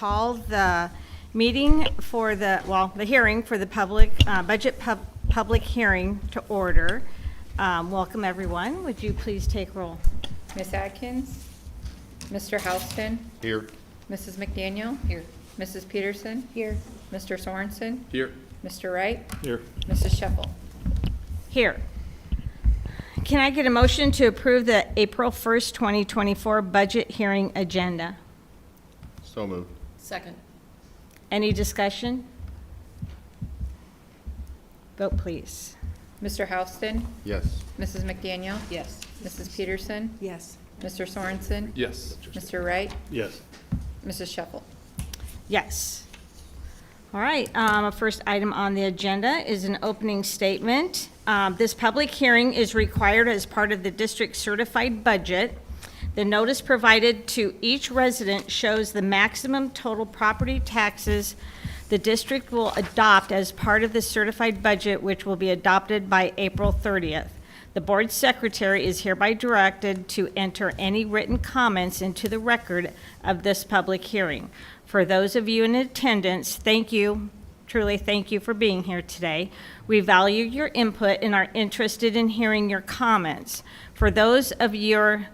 call the meeting for the hearing for the public public hearing to order. Welcome, everyone. Would you please take roll? Ms. Atkins? Mr. Houston? Here. Mrs. McDaniel? Here. Mrs. Peterson? Here. Mr. Sorensen? Here. Mr. Wright? Here. Mrs. Sheffel? Here. Can I get a motion to approve the April 1st, 2024 budget hearing agenda? So moved. Second. Any discussion? Vote, please. Mr. Houston? Yes. Mrs. McDaniel? Yes. Mrs. Peterson? Yes. Mr. Sorensen? Yes. Mr. Wright? Yes. Mrs. Sheffel? Yes. All right, first item on the agenda is an opening statement. This public hearing is required as part of the district's certified budget. The notice provided to each resident shows the maximum total property taxes the district will adopt as part of the certified budget, which will be adopted by April 30th. The board secretary is hereby directed to enter any written comments into the record of this public hearing. For those of you in attendance, thank you, truly thank you for being here today. We value your input and are interested in hearing your comments. For those of you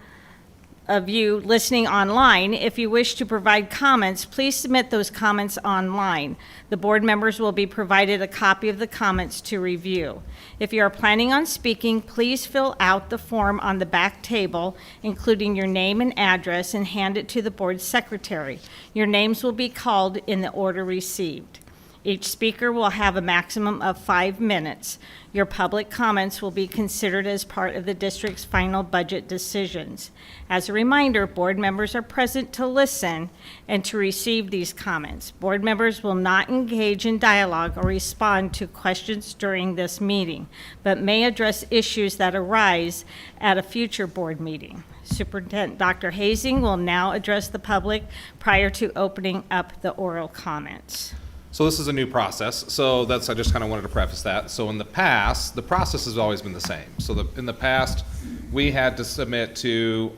listening online, if you wish to provide comments, please submit those comments online. The board members will be provided a copy of the comments to review. If you are planning on speaking, please fill out the form on the back table, including your name and address, and hand it to the board secretary. Your names will be called in the order received. Each speaker will have a maximum of 5 minutes. Your public comments will be considered as part of the district's final budget decisions. As a reminder, board members are present to listen and to receive these comments. Board members will not engage in dialogue or respond to questions during this meeting, but may address issues that arise at a future board meeting. Superintendent Dr. Hazing will now address the public prior to opening up the oral comments. So this is a new process, so I just kind of wanted to preface that. So in the past, the process has always been the same. So in the past, we had to submit to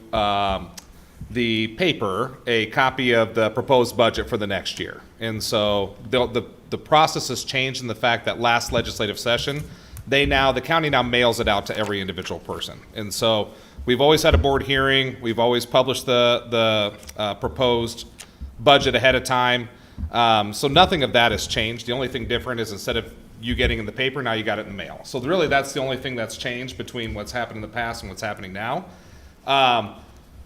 the paper a copy of the proposed budget for the next year. And so the process has changed in the fact that last legislative session, the county now mails it out to every individual person. And so we've always had a board hearing. We've always published the proposed budget ahead of time. So nothing of that has changed. The only thing different is instead of you getting in the paper, now you got it in the mail. So really that's the only thing that's changed between what's happened in the past and what's happening now.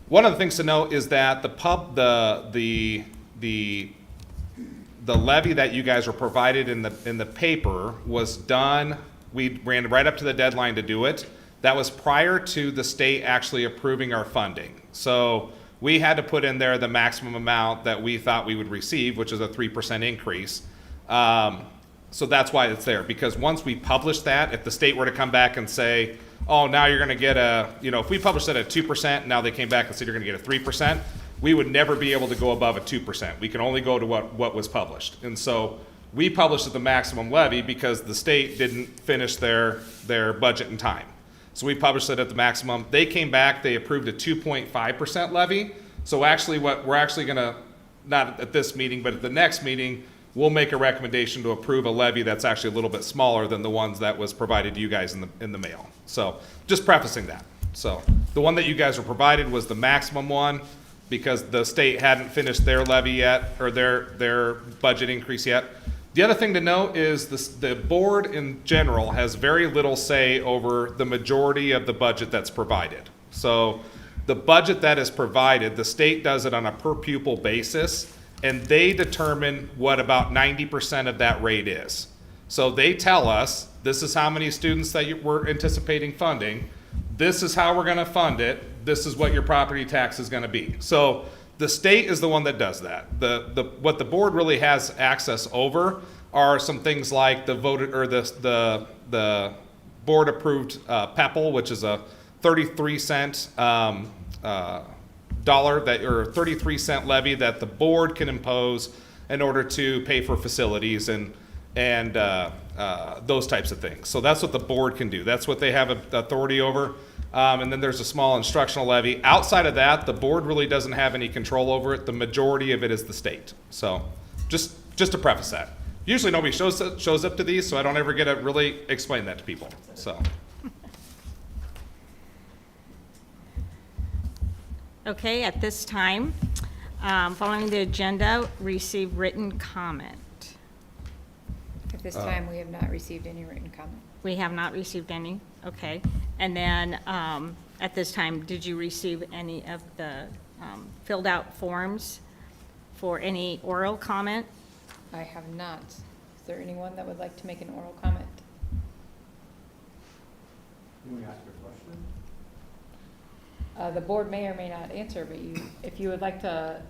One of the things to note is that the levy that you guys were provided in the paper was done, we ran right up to the deadline to do it. That was prior to the state actually approving our funding. So we had to put in there the maximum amount that we thought we would receive, which is a 3% increase. So that's why it's there, because once we publish that, if the state were to come back and say, oh, now you're gonna get if we published it at 2%, now they came back and said you're gonna get a 3%, we would never be able to go above a 2%. We can only go to what was published. And so we published at the maximum levy because the state didn't finish their budget in time. So we published it at the maximum. They came back, they approved a 2.5% levy. So actually what we're actually gonna, not at this meeting, but at the next meeting, we'll make a recommendation to approve a levy that's actually a little bit smaller than the ones that was provided to you guys in the mail. So just prefacing that. So the one that you guys were provided was the maximum one because the state hadn't finished their levy yet, or their budget increase yet. The other thing to note is the board in general has very little say over the majority of the budget that's provided. So the budget that is provided, the state does it on a per pupil basis, and they determine what about 90% of that rate is. So they tell us, this is how many students that we're anticipating funding, this is how we're gonna fund it, this is what your property tax is gonna be. So the state is the one that does that. What the board really has access over are some things like the board approved PEPL, which is a 33-cent or 33-cent levy that the board can impose in order to pay for facilities and those types of things. So that's what the board can do. That's what they have authority over. And then there's a small instructional levy. Outside of that, the board really doesn't have any control over it. The majority of it is the state. So just to preface that. Usually nobody shows up to these, so I don't ever get to really explain that to people, so. Okay, at this time, following the agenda, receive written comment. At this time, we have not received any written comment. We have not received any, okay. And then, at this time, did you receive any of the filled out forms for any oral comment? I have not. Is there anyone that would like to make an oral comment? Can we ask a question? The board may or may not answer, but if you would like to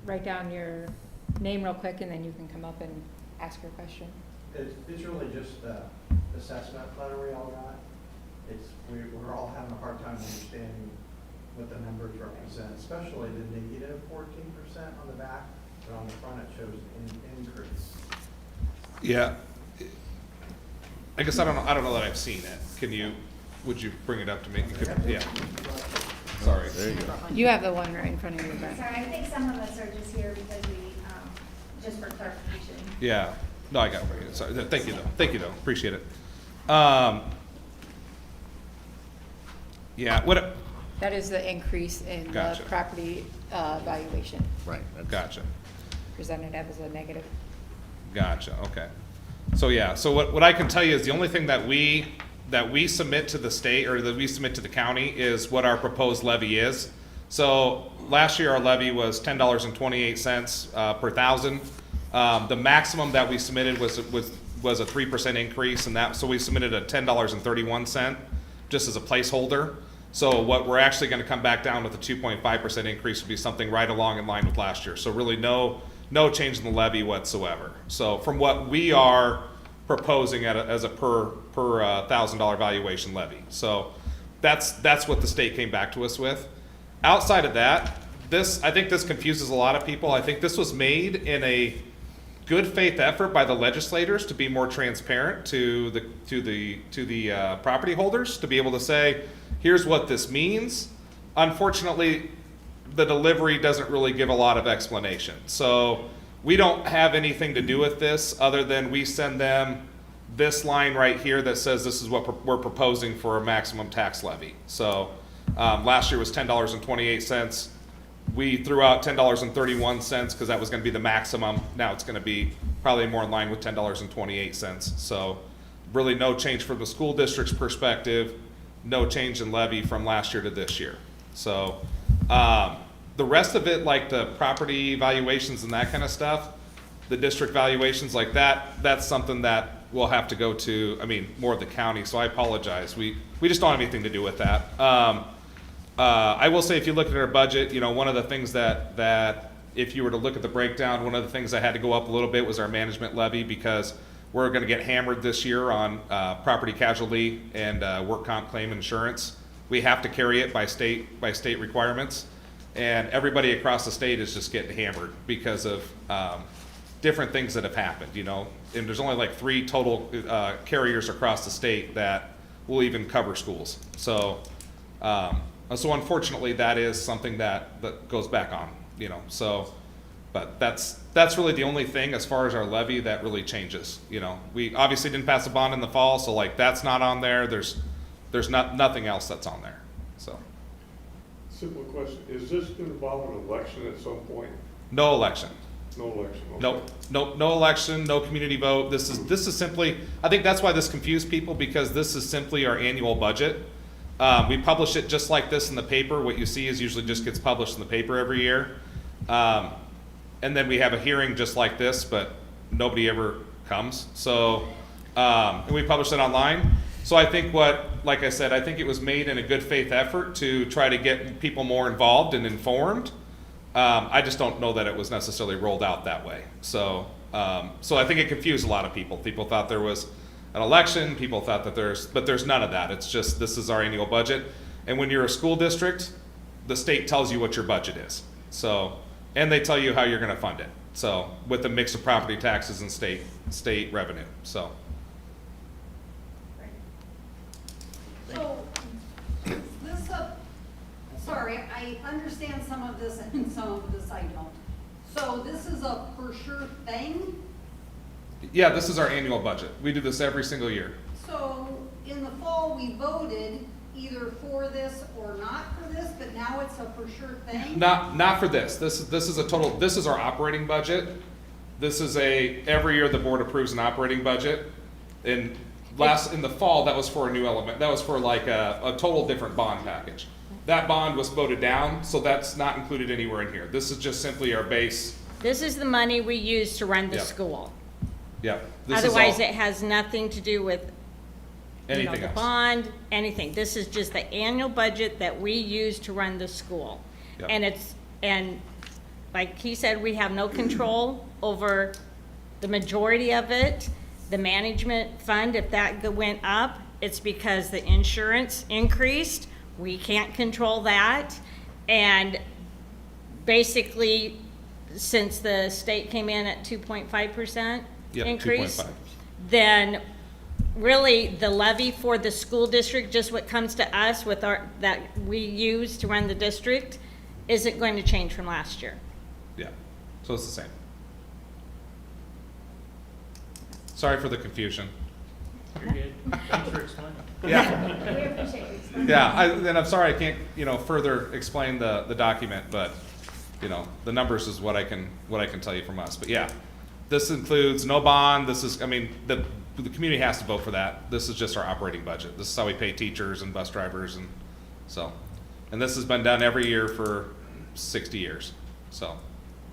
write down your name real quick, and then you can come up and ask your question. It's really just the assessment letter we all got. We're all having a hard time understanding what the numbers represent, especially the negative 14% on the back, but on the front it shows an increase. Yeah. I guess I don't know that I've seen it. Would you bring it up to me? Yeah. Sorry. There you go. You have the one right in front of you, Brent. Sorry, I think some of us are just here because we, just for clarification. Yeah. No, I got it. Sorry. Thank you though. Appreciate it. Yeah, That is the increase in the Gotcha. property valuation, Right. gotcha. presented as a negative. Gotcha, okay. So yeah, so what I can tell you is the only thing that we submit to the state, or that we submit to the county, is what our proposed levy is. So last year, our levy was $10.28 per thousand. The maximum that we submitted was a 3% increase, and so we submitted a $10.31 just as a placeholder. So what we're actually gonna come back down with a 2.5% increase would be something right along in line with last year. So really no change in the levy whatsoever. So from what we are proposing as a per $1,000 valuation levy. So that's what the state came back to us with. Outside of that, I think this confuses a lot of people. I think this was made in a good faith effort by the legislators to be more transparent to the property holders, to be able to say, here's what this means. Unfortunately, the delivery doesn't really give a lot of explanation. So we don't have anything to do with this other than we send them this line right here that says this is what we're proposing for a maximum tax levy. So last year was $10.28. We threw out $10.31 because that was going to be the maximum. Now it's going to be probably more in line with $10.28. So really no change from the school district's perspective, no change in levy from last year to this year. So the rest of it, like the property valuations and that kind of stuff, the district valuations like that, that's something that we'll have to go to, more of the county, so I apologize. We just don't have anything to do with that. I will say, if you look at our budget, one of the things that if you were to look at the breakdown, one of the things that had to go up a little bit was our management levy, because we're gonna get hammered this year on property casualty and work comp claim insurance. We have to carry it by state requirements, and everybody across the state is just getting hammered because of different things that have happened, and there's only like 3 total carriers across the state that will even cover schools. So unfortunately, that is something that goes back on, so, but that's really the only thing as far as our levy that really changes. We obviously didn't pass a bond in the fall, so like that's not on there. There's nothing else that's on there, so. Simple question, is this going to involve an election at some point? No election. No election, okay. No election, no community vote. This is simply, I think that's why this confused people, because this is simply our annual budget. We publish it just like this in the paper. What you see is usually just gets published in the paper every year. And then we have a hearing just like this, but nobody ever comes. So, and we publish it online. So I think like I said, I think it was made in a good faith effort to try to get people more involved and informed. I just don't know that it was necessarily rolled out that way. So I think it confused a lot of people. People thought there was an election. People thought that but there's none of that. It's just, this is our annual budget. And when you're a school district, the state tells you what your budget is. So, and they tell you how you're going to fund it. So, with a mix of property taxes and state revenue. So, So, this sorry, I understand some of this and some of this I don't. So this is a for sure thing? Yeah, this is our annual budget. We do this every single year. So in the fall, we voted either for this or not for this, but now it's a for sure thing? Not for this. This is a total, this is our operating budget. This is every year the board approves an operating budget. In the fall, that was for a new element. That was for like a total different bond package. That bond was voted down, so that's not included anywhere in here. This is just simply our base. This is the money we use to run the Yep. school. Yep. This is Otherwise, all- it has nothing to do with, you know, anything the else. bond, anything. This is just the annual budget that we use to run the school. Yep. And like he said, we have no control over the majority of it. The management fund, if that went up, it's because the insurance increased. We can't control that. And basically, since the state came in at 2.5% Yep, increase, 2.5. then really the levy for the school district, just what comes to us with that we use to run the district, isn't going to change from last year. Yeah, so it's the same. Sorry for the confusion. You're good. Thanks for explaining. Yeah, We appreciate you explaining. yeah, and I'm sorry I can't, further explain the document, but, the numbers is what I can tell you from us. But yeah, this includes no bond, this is, the community has to vote for that. This is just our operating budget. This is how we pay teachers and bus drivers and so. And this has been done every year for 60 years. So,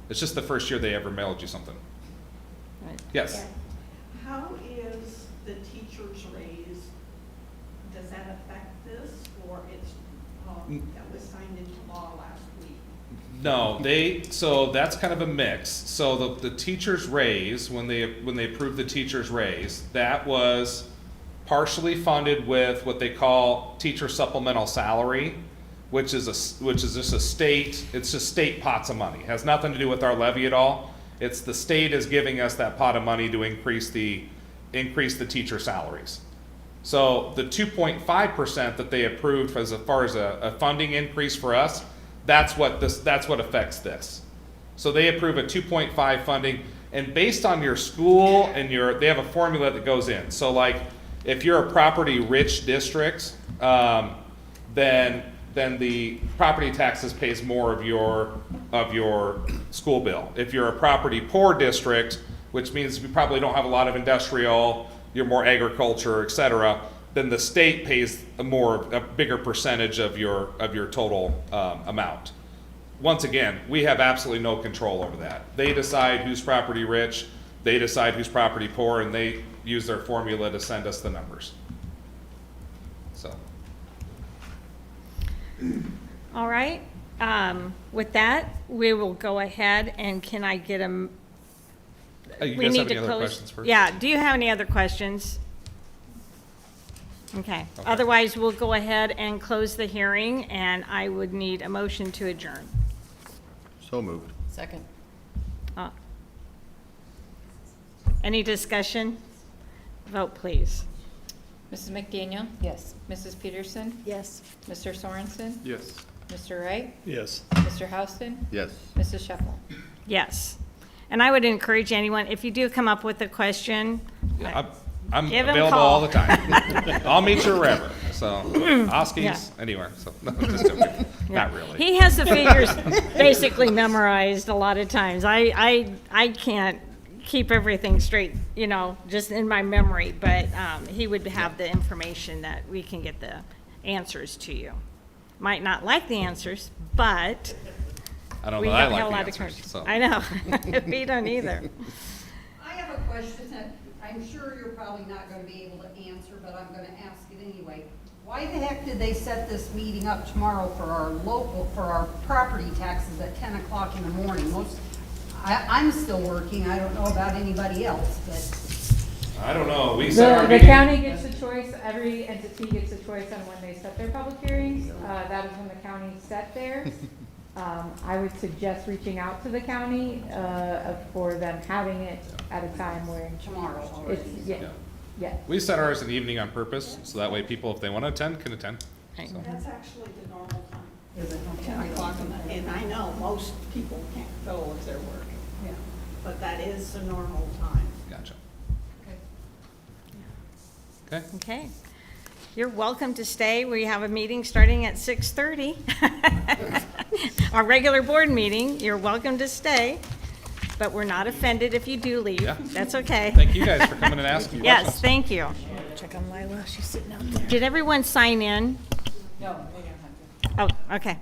it's just the first year they ever mailed you something. Right. Yes? How is the teacher's raise, does that affect this, or it's, that was signed into law last week? No, so that's kind of a mix. So the teacher's raise, when they approved the teacher's raise, that was partially funded with what they call teacher supplemental salary, which is just it's just state pots of money. It has nothing to do with our levy at all. It's the state is giving us that pot of money to increase the teacher salaries. So the 2.5% that they approved as far as a funding increase for us, that's what affects this. So they approve a 2.5 funding, and based on your school and they have a formula that goes in. So like if you're a property rich district, then the property taxes pays more of your school bill. If you're a property poor district, which means you probably don't have a lot of industrial, you're more agriculture, et cetera, then the state pays a bigger percentage of your total amount. Once again, we have absolutely no control over that. They decide who's property rich, they decide who's property poor, and they use their formula to send us the numbers. So. All right, with that, we will go ahead and can I get a? You We guys need have to any other close. questions first? Yeah, do you have any other questions? Okay, otherwise we'll go ahead and close the hearing and I would need a motion to adjourn. So moved. Second. Any discussion? Vote please. Mrs. McDaniel? Yes. Mrs. Peterson? Yes. Mr. Sorensen? Yes. Mr. Wright? Yes. Mr. Houston? Yes. Mrs. Sheffel? Yes. And I would encourage anyone, if you do come up with a question, Yeah, I'm Give 'em a available call. all the time. I'll meet you wherever. So, Oskies, Yeah. anywhere. So, no, just joking. Not really. he has the figures basically memorized a lot of times. I can't keep everything straight, just in my memory, but he would have the information that we can get the answers to you. Might not like the answers, but I don't we know. I have like a the lot of answers. questions. So. I know. We don't either. I have a question that I'm sure you're probably not gonna be able to answer, but I'm gonna ask it anyway. Why the heck did they set this meeting up tomorrow for our property taxes at 10 o'clock in the morning? I'm still working, I don't know about anybody else, but I don't know. We set our The meeting. county gets a choice, every entity gets a choice on when they set their public hearings. That is when the county set theirs. I would suggest reaching out to the county, for them having it at a time where tomorrow it's, already. yeah. We set ours in the evening on purpose, so that way people, if they want to attend, can attend. Right. So, That's actually the normal time. Is it 10 o'clock? And I know most people can't go if they're working. Yeah. But that is the normal time. Gotcha. Okay. Okay. You're welcome to stay. We have a meeting starting at 6:30. Our regular board meeting. You're welcome to stay, but we're not offended if you do leave. Yeah. That's okay. Thank you guys for coming and asking Yes, questions. thank you. Check on Lila, she's sitting out there. Did everyone sign in? No, they don't have to. Oh, okay.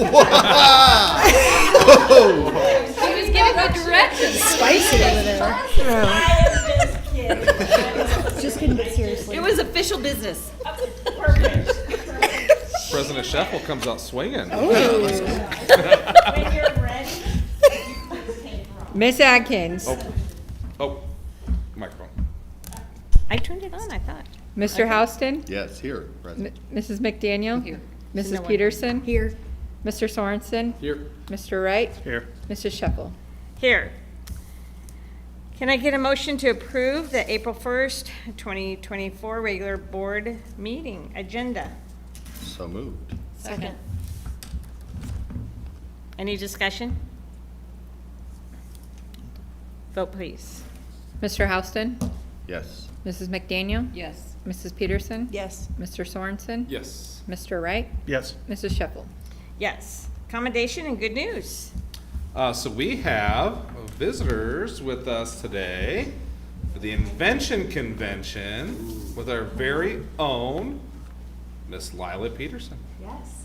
He was giving good directions. Spicy over there. I am just kidding. Just kidding, but seriously. It was official business. Perfect. President Sheffel comes out swinging. When you're ready, you please take roll. Miss Atkins, Oh, microphone. I turned it on, I thought. Mr. Houston, Yes, here, present. Mrs. McDaniel. Here. Mrs. No one. Peterson. Here. Mr. Sorensen. Here. Mr. Wright. Here. Mrs. Sheffel. Here. Can I get a motion to approve the April 1st, 2024 regular board meeting agenda? So moved. Second. Any discussion? Vote, please. Mr. Houston. Yes. Mrs. McDaniel. Yes. Mrs. Peterson. Yes. Mr. Sorensen. Yes. Mr. Wright. Yes. Mrs. Sheffel. Yes. Commendation and good news. So we have visitors with us today for the Invention Convention with our very own Miss Lila Peterson. Yes.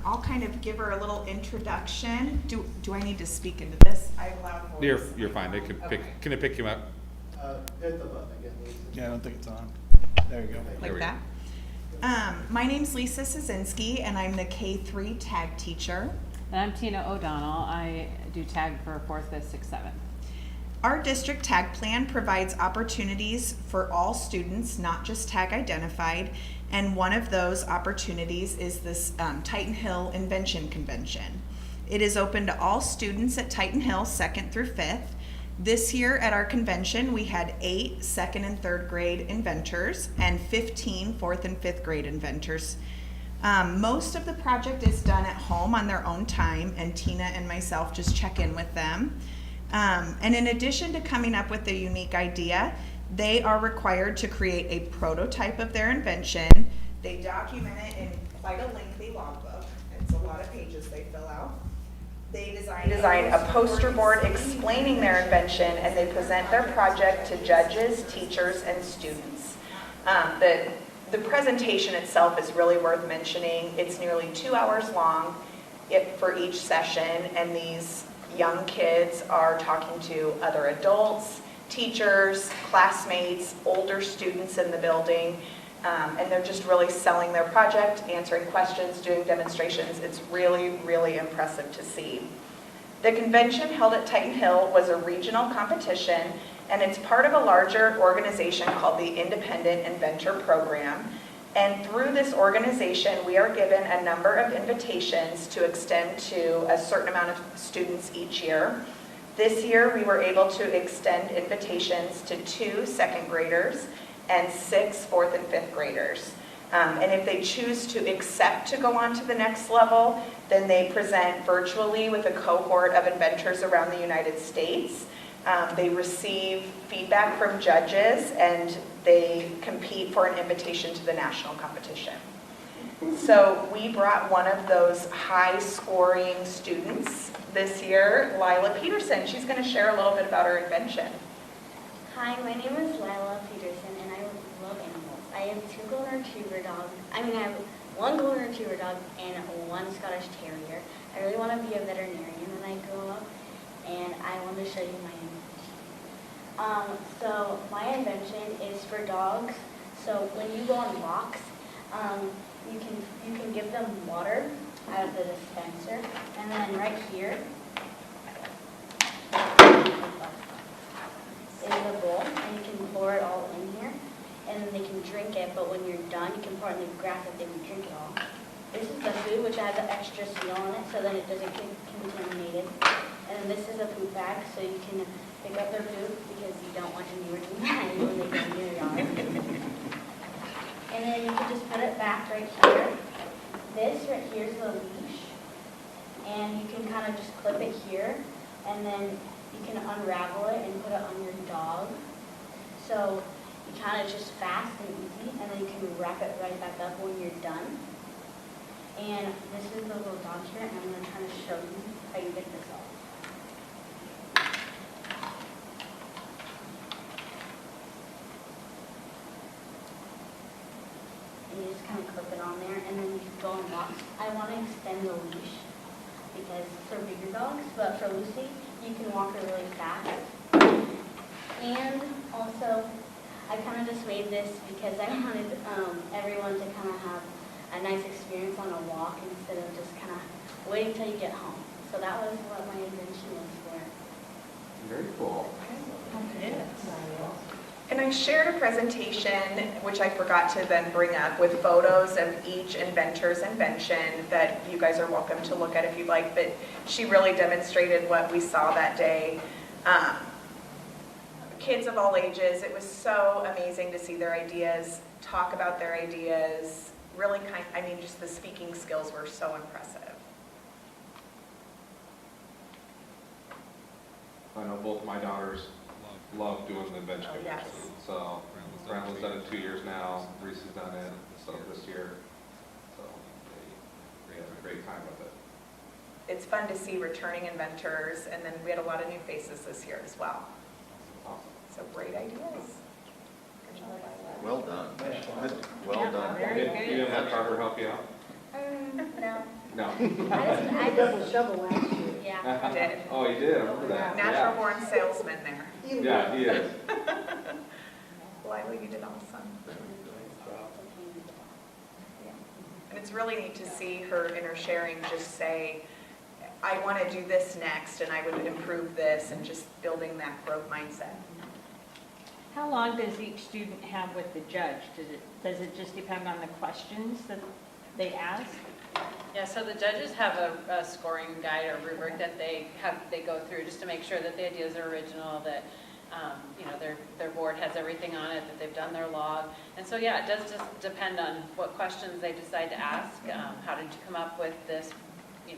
I'll kind of give her a little introduction. Do I need to speak into this? I have a loud voice. You're fine. They can pick. Okay. Can I pick you up? Hit the button again, Lisa. Yeah, I don't think it's on. There you go. There we Like that? My name's Lisa Szynski, and I'm the K-3 tag teacher. And I'm Tina O'Donnell. I do tag for 4th, 5th, 6th, 7th. Our district tag plan provides opportunities for all students, not just tag identified, and one of those opportunities is this Titan Hill Invention Convention. It is open to all students at Titan Hill, 2nd through 5th. This year at our convention, we had 8 2nd and 3rd grade inventors and 15 4th and 5th grade inventors. Most of the project is done at home on their own time, and Tina and myself just check in with them. And in addition to coming up with a unique idea, they are required to create a prototype of their invention. They document it in quite a lengthy logbook. It's a lot of pages they fill out. They design a poster board explaining their invention, and they present their project to judges, teachers, and students. The presentation itself is really worth mentioning. It's nearly 2 hours long for each session, and these young kids are talking to other adults, teachers, classmates, older students in the building, and they're just really selling their project, answering questions, doing demonstrations. It's really, really impressive to see. The convention held at Titan Hill was a regional competition, and it's part of a larger organization called the Independent Inventor Program. And through this organization, we are given a number of invitations to extend to a certain amount of students each year. This year, we were able to extend invitations to 2 2nd graders and 6 4th and 5th graders. And if they choose to accept to go on to the next level, then they present virtually with a cohort of inventors around the United States. They receive feedback from judges, and they compete for an invitation to the national competition. So we brought one of those high-scoring students this year, Lila Peterson. She's going to share a little bit about her invention. Hi, my name is Lila Peterson, and I love animals. I have 2 golden retriever dogs. I have 1 golden retriever dog and 1 Scottish Terrier. I really want to be a veterinarian when I grow up, and I want to show you my invention. So my invention is for dogs. So when you go on walks, you can give them water out of the dispenser, and then right here is the bowl, and you can pour it all in here, and then they can drink it. But when you're done, you can pour it in the grass if they can drink it all. This is the food, which has an extra seal on it, so then it doesn't get contaminated. And then this is a poop bag, so you can pick up their poop because you don't want them to die when they go in your yard. And then you can just put it back right here. This right here is the leash, and you can kind of just clip it here, and then you can unravel it and put it on your dog. So you kind of just fast and easy, and then you can wrap it right back up when you're done. And this is the little dog here, and I'm going to try to show you how you get this off. And and you just kind of clip it on there, and then you can go and walk. I want to extend the leash because for bigger dogs, but for Lucy, you can walk her really fast. And also, I kind of just made this because I wanted everyone to kind of have a nice experience on a walk instead of just kind of waiting till you get home. So that was what my invention was for. Very cool. And I shared a presentation, which I forgot to then bring up, with photos of each inventor's invention that you guys are welcome to look at if you'd like, but she really demonstrated what we saw that day. Kids of all ages, it was so amazing to see their ideas, talk about their ideas, really just the speaking skills were so impressive. I know both my daughters love doing the invention Oh, convention. yes. So Brandon's done it 2 years now, Reese has done it, so this year. So they have a great time with it. It's fun to see returning inventors, and then we had a lot of new faces this year as well. Awesome. So great ideas. Good job. Well done. Well done. Very You good. didn't have Carter help you out? No. No. I double shovel last year. Yeah. You did. Oh, you did, I remember that. Natural born salesman there. Yeah, he is. Lila, you did awesome. And it's really neat to see her in her sharing just say, I want to do this next, and I would improve this, and just building that growth mindset. How long does each student have with the judge? Does it just depend on the questions that they ask? Yeah, so the judges have a scoring guide or rubric that they go through just to make sure that the ideas are original, that their board has everything on it, that they've done their log. And so, yeah, it does just depend on what questions they decide to ask. How did you come up with this,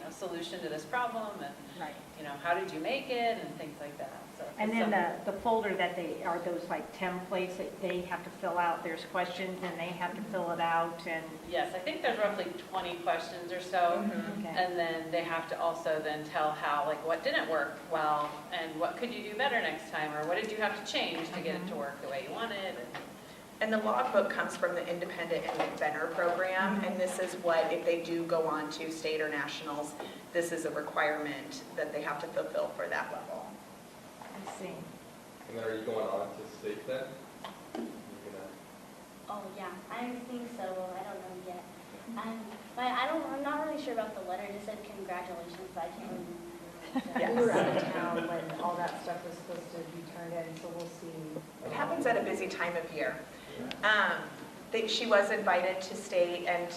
solution to this problem? And, Right. how did you make it? And things like that. So And then the folder that are those like templates that they have to fill out, there's questions and they have to fill it out and. Yes, I think there's roughly 20 questions or so. Okay. And then they have to also then tell how, like, what didn't work well, and what could you do better next time, or what did you have to change to get it to work the way you wanted. And the logbook comes from the Independent Inventor Program, and this is what, if they do go on to state or nationals, this is a requirement that they have to fulfill for that level. I see. And then are you going on to state then? Oh, yeah, I think so. I don't know yet. I'm not really sure about the letter. It just said congratulations, but I can't remember. Yes. We were out of town when all that stuff was supposed to be turned in, so we'll see. It happens at a busy time of year. She was invited to state, and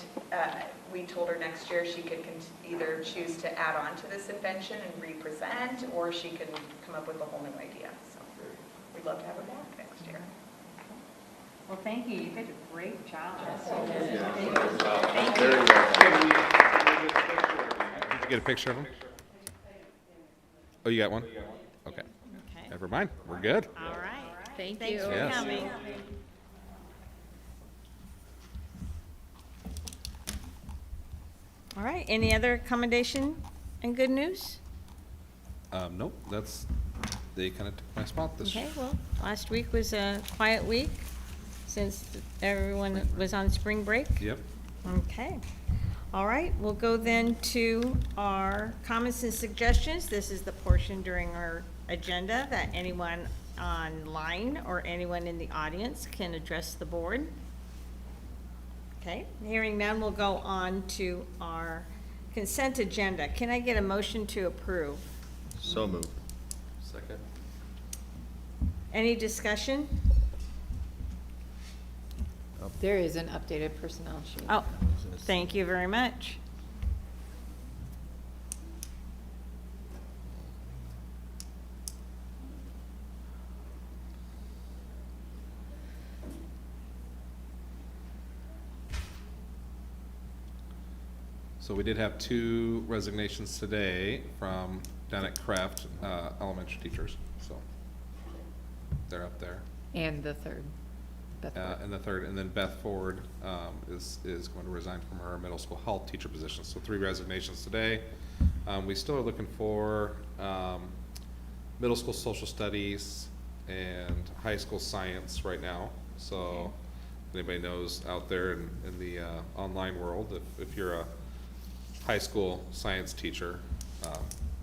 we told her next year she could either choose to add on to this invention and re-present, or she could come up with a whole new idea. So we'd love to have her back next year. Well, thank you. You did a great job. Very well done. Did you get a picture of him? Oh, you got one? Okay. Okay. Never mind. We're good. All right. Thank Thanks you. for Yes. coming. All right. Any other commendation and good news? Nope, they kind of took my spot this Okay, well, last week was a quiet week since everyone was on spring break. Yep. Okay. All right, we'll go then to our comments and suggestions. This is the portion during our agenda that anyone online or anyone in the audience can address the board. Okay, hearing none, we'll go on to our consent agenda. Can I get a motion to approve? So moved. Second. Any discussion? There is an updated personnel sheet. Oh, thank you very much. So we did have 2 resignations today from down at Kraft elementary teachers, so they're up there. And the third. Beth Ward. And the third, and then Beth Ford is going to resign from her middle school health teacher position. So 3 resignations today. We still are looking for middle school social studies and high school science right now. So anybody knows out there in the online world, if you're a high school science teacher,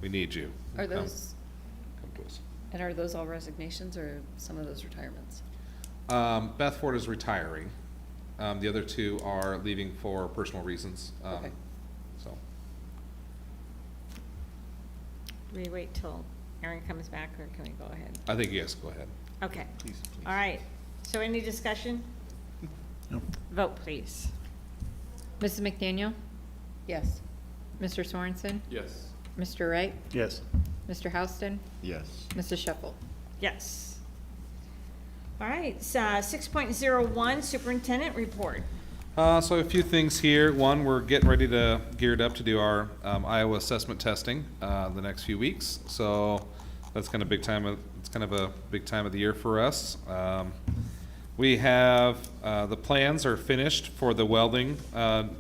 we need you. Are Come- those, come to us. and are those all resignations or some of those retirements? Beth Ford is retiring. The other two are leaving for personal reasons. Okay. So, Do we wait till Aaron comes back, or can we go ahead? I think you guys go ahead. Okay, Please, please. all right. So any discussion? No. Vote, please. Mrs. McDaniel? Yes. Mr. Sorensen? Yes. Mr. Wright? Yes. Mr. Houston? Yes. Mrs. Shuffle? Yes. All right, so 6.01, superintendent report. So a few things here. One, we're getting ready to geared up to do our Iowa assessment testing the next few weeks. So that's kind of big time. It's kind of a big time of the year for us. We have the plans are finished for the welding,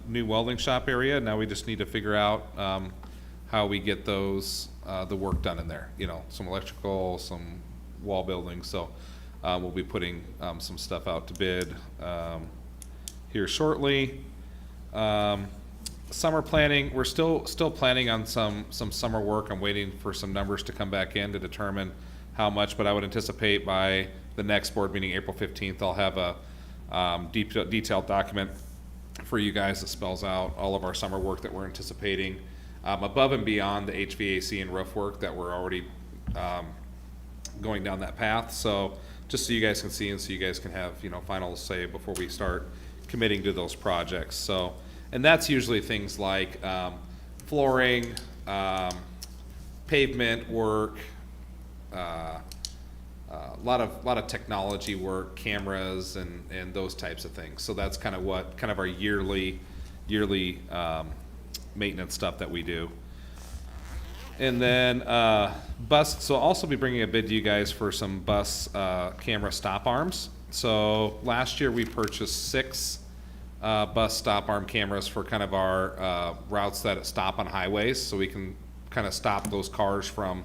new welding shop area. Now we just need to figure out how we get those the work done in there. You know, some electrical, some wall building. So we'll be putting some stuff out to bid here shortly. Summer planning, we're still planning on some summer work. I'm waiting for some numbers to come back in to determine how much, but I would anticipate by the next board meeting, April 15th, I'll have a detailed document for you guys that spells out all of our summer work that we're anticipating, above and beyond the HVAC and roof work that we're already going down that path. So just so you guys can see and so you guys can have, you know, final say before we start committing to those projects. So, and that's usually things like flooring, pavement work, a lot of technology work, cameras, and those types of things. So that's kind of our yearly maintenance stuff that we do. And then bus. So I'll also be bringing a bid to you guys for some bus camera stop arms. So last year we purchased 6 bus stop arm cameras for kind of our routes that stop on highways, so we can kind of stop those cars from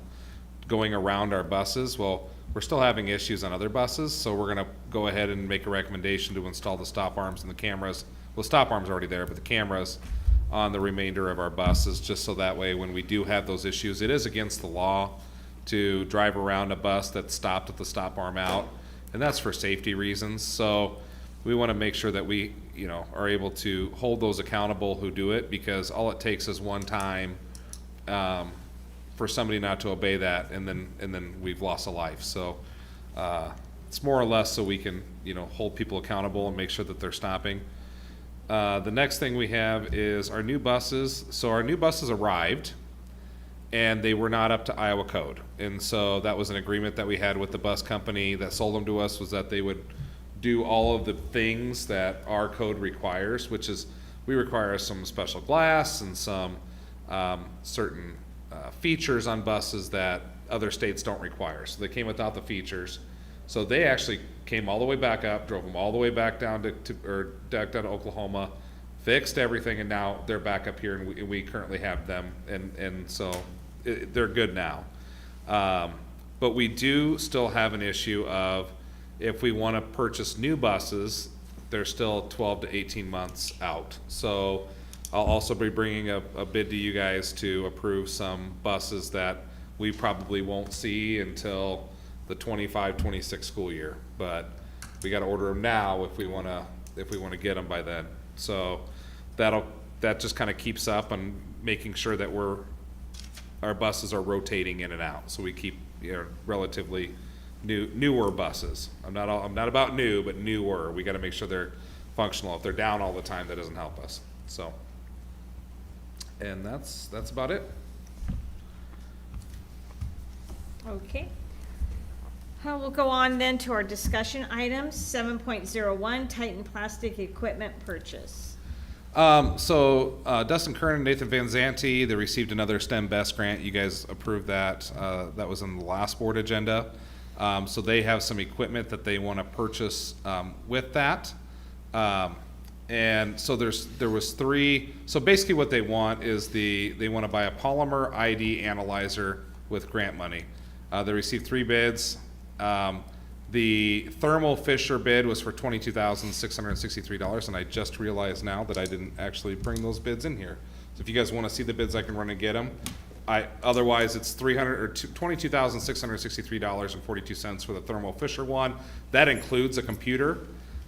going around our buses. Well, we're still having issues on other buses, so we're gonna go ahead and make a recommendation to install the stop arms and the cameras. Well, stop arms are already there, but the cameras on the remainder of our buses, just so that way when we do have those issues, it is against the law to drive around a bus that's stopped with the stop arm out, and that's for safety reasons. So we want to make sure that we, you know, are able to hold those accountable who do it, because all it takes is one time for somebody not to obey that, and then we've lost a life. So it's more or less so we can, you know, hold people accountable and make sure that they're stopping. The next thing we have is our new buses. So our new buses arrived, and they were not up to Iowa code. And so that was an agreement that we had with the bus company that sold them to us, was that they would do all of the things that our code requires, which is we require some special glass and some certain features on buses that other states don't require. So they came without the features. So they actually came all the way back up, drove them all the way back down to Oklahoma, fixed everything, and now they're back up here, and we currently have them, and so they're good now. But we do still have an issue of, if we want to purchase new buses, they're still 12 to 18 months out. So I'll also be bringing a bid to you guys to approve some buses that we probably won't see until the 25-26 school year, but we got to order them now if we want to get them by then. So that just kind of keeps up on making sure that our buses are rotating in and out, so we keep, you know, relatively newer buses. I'm not about new, but newer. We got to make sure they're functional. If they're down all the time, that doesn't help us. So, and that's about it. Okay. We'll go on then to our discussion items. 7.01, Titan plastic equipment purchase. So Dustin Kern and Nathan Van Zanti, they received another STEM Best grant. You guys approved that. That was in the last board agenda. So they have some equipment that they want to purchase with that. And so there was 3. So basically what they want is they want to buy a polymer ID analyzer with grant money. They received 3 bids. The Thermo Fisher bid was for $22,663, and I just realized now that I didn't actually bring those bids in here. So if you guys want to see the bids, I can run and get them. Otherwise, it's $22,663.42 for the Thermo Fisher one. That includes a computer.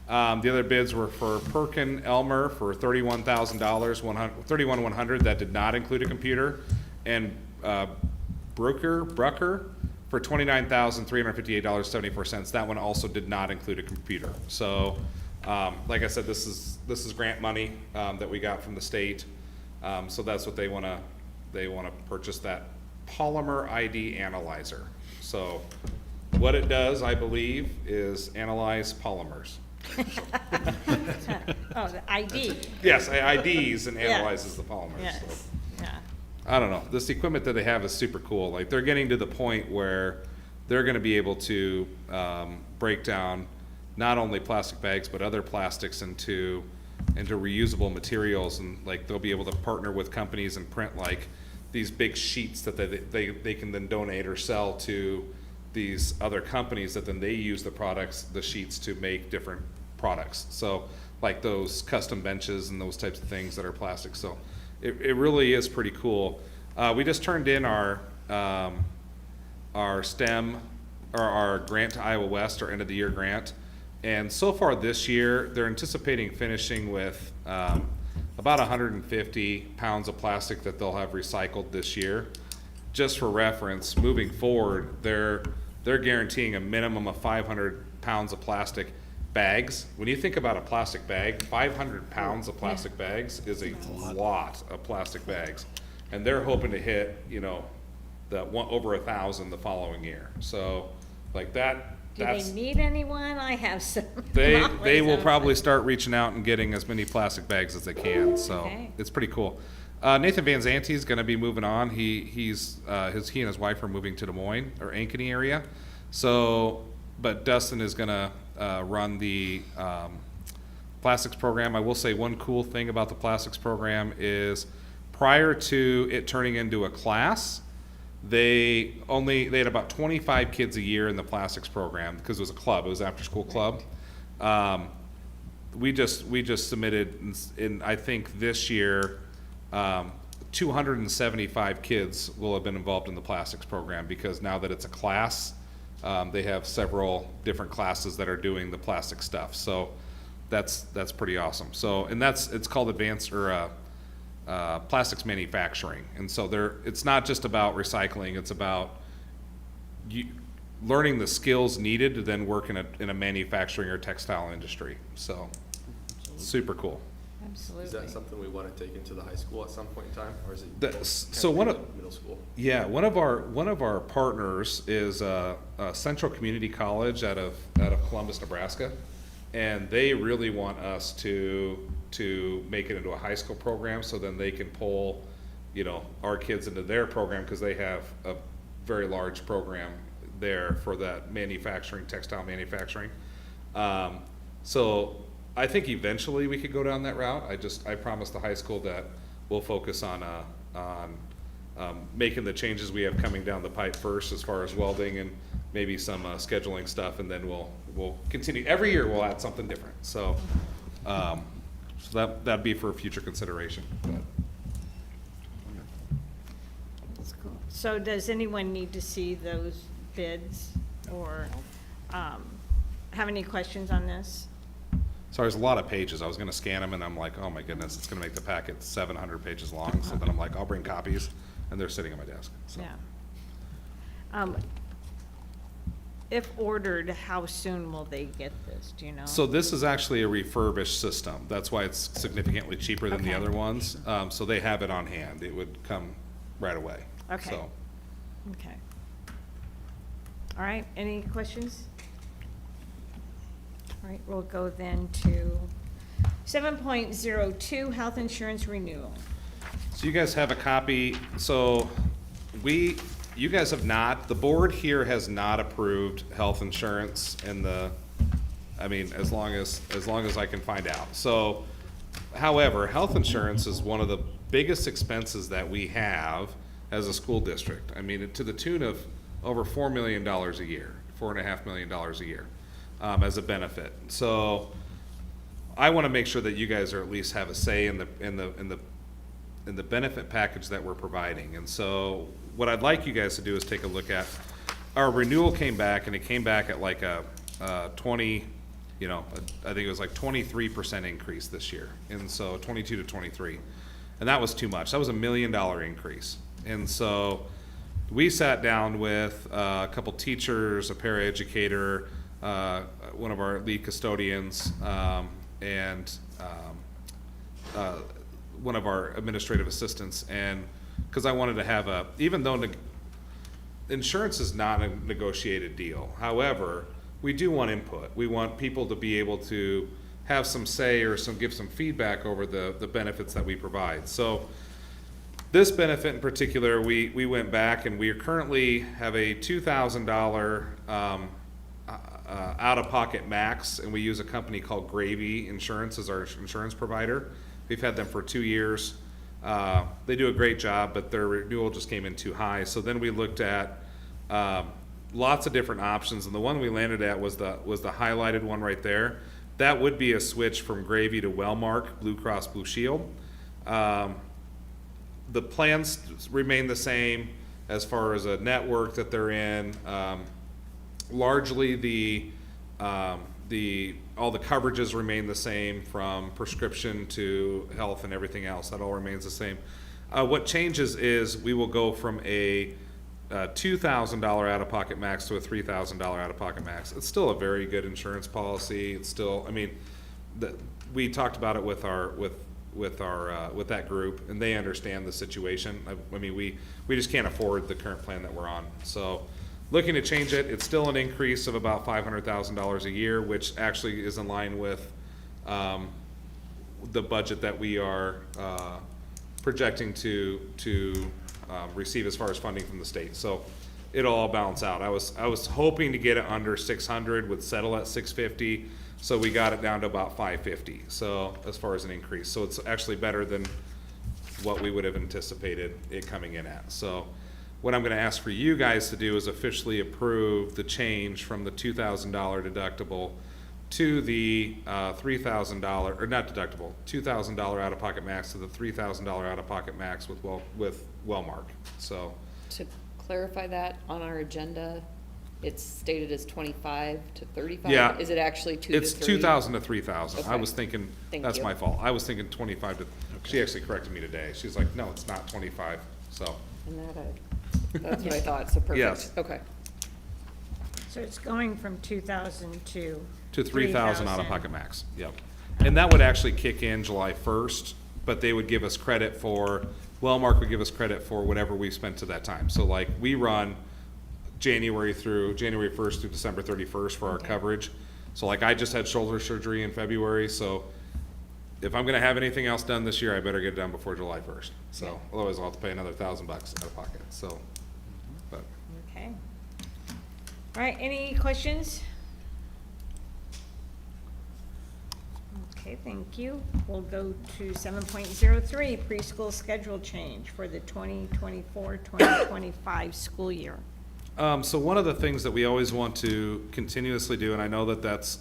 The other bids were for Perkin Elmer for $31,000, $31,100. That did not include a computer, and Brucker for $29,358.74. That one also did not include a computer. So, like I said, this is grant money that we got from the state. So that's what they want to purchase, that polymer ID analyzer. So what it does, I believe, is analyze polymers. Oh, the ID. Yes, IDs and analyzes the polymers. Yes, So, yeah. I don't know. This equipment that they have is super cool. Like, they're getting to the point where they're going to be able to break down not only plastic bags but other plastics into reusable materials, and like they'll be able to partner with companies and print like these big sheets that they can then donate or sell to these other companies that then they use the sheets to make different products. So like those custom benches and those types of things that are plastic. So it really is pretty cool. We just turned in our STEM, or our grant to Iowa West, our end of the year grant. And so far this year, they're anticipating finishing with about 150 pounds of plastic that they'll have recycled this year. Just for reference, moving forward, they're guaranteeing a minimum of 500 pounds of plastic bags. When you think about a plastic bag, 500 pounds of plastic bags is a lot of plastic bags. And they're hoping to hit, over 1,000 the following year. So like that. Do they need anyone? I have some. They will probably start reaching out and getting as many plastic bags as they can, so Okay. it's pretty cool. Nathan Van Zanti is going to be moving on. He and his wife are moving to Des Moines or Ankeny area. So, but Dustin is going to run the plastics program. I will say one cool thing about the plastics program is prior to it turning into a class, they had about 25 kids a year in the plastics program because it was a club. It was after school club. We just submitted in I think this year 275 kids will have been involved in the plastics program, because now that it's a class, they have several different classes that are doing the plastic stuff. So that's pretty awesome. So, and it's called advanced or plastics manufacturing. And so it's not just about recycling, it's about learning the skills needed to then work in a manufacturing or textile industry. So super cool. Absolutely. Is that something we want to take into the high school at some point in time, or is it middle school? Yeah, one of our partners is Central Community College out of Columbus, Nebraska, and they really want us to make it into a high school program, so then they can pull, our kids into their program, because they have a very large program there for that textile manufacturing. So I think eventually we could go down that route. I promised the high school that we'll focus on making the changes we have coming down the pipe first, as far as welding and maybe some scheduling stuff, and then we'll continue. Every year we'll add something different. So, that'd be for future consideration. But. That's cool. So does anyone need to see those bids or have any questions on this? So there's a lot of pages. I was going to scan them, and I'm like, oh my goodness, it's going to make the packet 700 pages long. So then I'm like, I'll bring copies, and they're sitting on my desk. So. Yeah. If ordered, how soon will they get this? Do you know? So this is actually a refurbished system. That's why it's significantly cheaper than the other ones. So they have it on hand. It would come right away. Okay. So. Okay. All right, any questions? All right, we'll go then to 7.02, health insurance renewal. So you guys have a copy. So you guys have not, the board here has not approved health insurance as long as I can find out. So, however, health insurance is one of the biggest expenses that we have as a school district. I mean, to the tune of over $4 million a year $4.5 million a year, as a benefit. So I want to make sure that you guys are at least have a say in the benefit package that we're providing. And so what I'd like you guys to do is take a look at, our renewal came back, and it came back at like a 20, I think it was like 23% increase this year. And so 22 to 23. And that was too much. That was $1 million increase. And so we sat down with a couple teachers, a paraeducator, one of our lead custodians, and one of our administrative assistants. And because I wanted to have even though insurance is not a negotiated deal, however, we do want input. We want people to be able to have some say or give some feedback over the benefits that we provide. So this benefit in particular, we went back, and we currently have a $2,000 out-of-pocket max, and we use a company called Gravy Insurance as our insurance provider. We've had them for 2 years. They do a great job, but their renewal just came in too high. So then we looked at lots of different options, and the one we landed at was the highlighted one right there. That would be a switch from Gravy to Wellmark, Blue Cross Blue Shield. The plans remain the same as far as a network that they're in. Largely all the coverages remain the same, from prescription to health and everything else. That all remains the same. What changes is we will go from a $2,000 out-of-pocket max to a $3,000 out-of-pocket max. It's still a very good insurance policy. It's still, we talked about it with that group, and they understand the situation. We just can't afford the current plan that we're on. So looking to change it. It's still an increase of about $500,000 a year, which actually is in line with the budget that we are projecting to receive as far as funding from the state. So it'll all balance out. I was hoping to get it under 600, would settle at 650. So we got it down to about 550. So as far as an increase, so it's actually better than what we would have anticipated it coming in at. So what I'm going to ask for you guys to do is officially approve the change from the $2,000 deductible to the $3,000, or not deductible, $2,000 out-of-pocket max to the $3,000 out-of-pocket max with Wellmark. So To clarify that, on our agenda, it's stated as 25 to 35? Yeah. Is it actually 2 to 3? it's 2,000 to 3,000. I Okay. was thinking, Thank that's you. my fault. I was thinking 25 to, she actually corrected me today. She's like, no, it's not 25, so. And that's what I thought, so perfect. Yes. Okay. So it's going from 2,000 to 3,000 out-of-pocket max, yep. And that would actually kick in July 1st, but they would give us credit for, Wellmark would give us credit for whatever we spent to that time. So like, we run January 1st through December 31st for our Okay. coverage. So like, I just had shoulder surgery in February, so if I'm gonna have anything else done this year, I better get it done before July 1st. So otherwise I'll have to pay another $1,000 out of pocket, so, but. Okay. All right, any questions? Okay, thank you. We'll go to 7.03, preschool schedule change for the 2024-2025 school year. So one of the things that we always want to continuously do, and I know that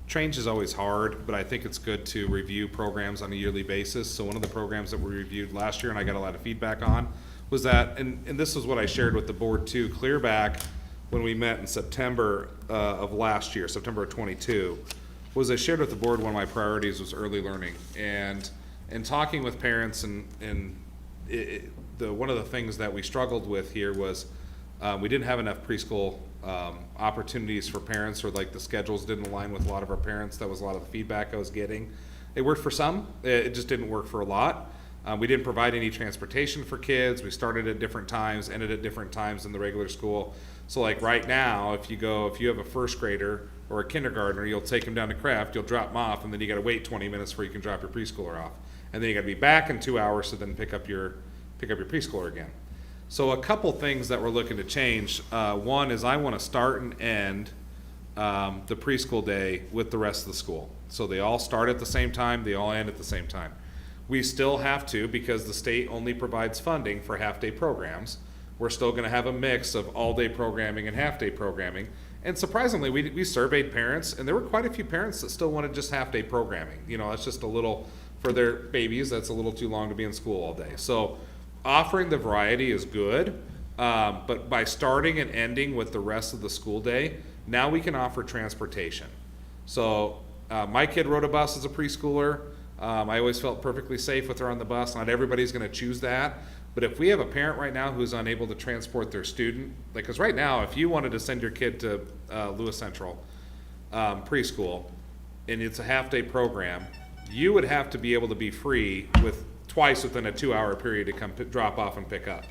change is always hard, but I think it's good to review programs on a yearly basis. So one of the programs that we reviewed last year, and I got a lot of feedback on, was that, and this is what I shared with the board too, clear back when we met in September of last year, September of 22, was I shared with the board one of my priorities was early learning. And talking with parents, and one of the things that we struggled with here was we didn't have enough preschool opportunities for parents, or like the schedules didn't align with a lot of our parents. That was a lot of the feedback I was getting. It worked for some, it just didn't work for a lot. We didn't provide any transportation for kids. We started at different times, ended at different times in the regular school. So like right now, if you have a first grader or a kindergartner, you'll take them down to craft, you'll drop them off, and then you gotta wait 20 minutes before you can drop your preschooler off. And then you gotta be back in 2 hours to then pick up your preschooler again. So a couple things that we're looking to change. One is I wanna start and end the preschool day with the rest of the school. So they all start at the same time, they all end at the same time. We still have to, because the state only provides funding for half-day programs, we're still gonna have a mix of all-day programming and half-day programming, And surprisingly, we surveyed parents, and there were quite a few parents that still wanted just half-day programming. You know, that's just a little, for their babies, that's a little too long to be in school all day. So offering the variety is good, but by starting and ending with the rest of the school day, now we can offer transportation. So my kid rode a bus as a preschooler. I always felt perfectly safe with her on the bus. Not everybody's going to choose that. But if we have a parent right now who's unable to transport their student, like, because right now, if you wanted to send your kid to Lewis Central preschool, and it's a half-day program, you would have to be able to be free with twice within a 2-hour period to come drop off and pick up.